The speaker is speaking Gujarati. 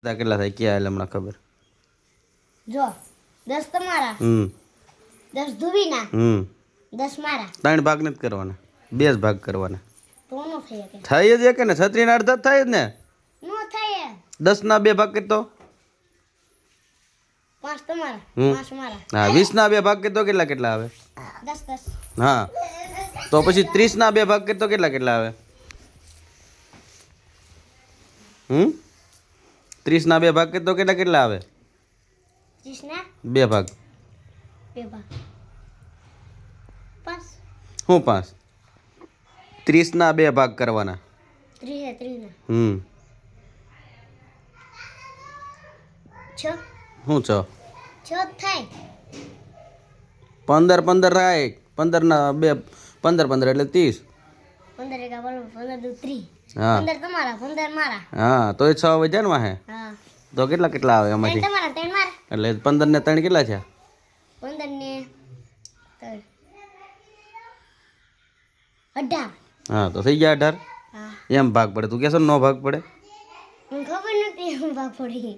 કેટલા થાય ક્યાં એટલે હમણાં ખબર જો 10 તમારા 10 ધુવીના 10 મારા 3 ભાગ નથી કરવાના 2 જ ભાગ કરવાના તો નો થાય કે થાય જ કે ને 36 ના અડધા થાય જ ને નો થાય 10 ના 2 ભાગ કરતો 5 તમારા 5 મારા હા 20 ના 2 ભાગ કરતો કેટલા કેટલા આવે 10 હા તો પછી 30 ના 2 ભાગ કરતો કેટલા કેટલા આવે 30 ના 2 ભાગ કરતો કેટલા કેટલા આવે 30 ના 2 ભાગ 2 ભાગ 5 હું 5 30 ના 2 ભાગ કરવાના 30 ના 6 હું 6 થાય 15 15 થાય 15 ના 2 15 15 એટલે 30 15 એકા બરોબર 15 દુ 30 હા 15 તમારા 15 મારા હા તો એ 6 વધ્યા ને વાહે હા તો કેટલા કેટલા આવે એમાંથી 3 તમારા 3 મારા એટલે 15 ને 3 કેટલા છે 15 ને 3 18 હા તો થઈ ગયા 18 હા એમ ભાગ પડે તું કહેશો નો ભાગ પડે મને ખબર નથી એમ ભાગ પડી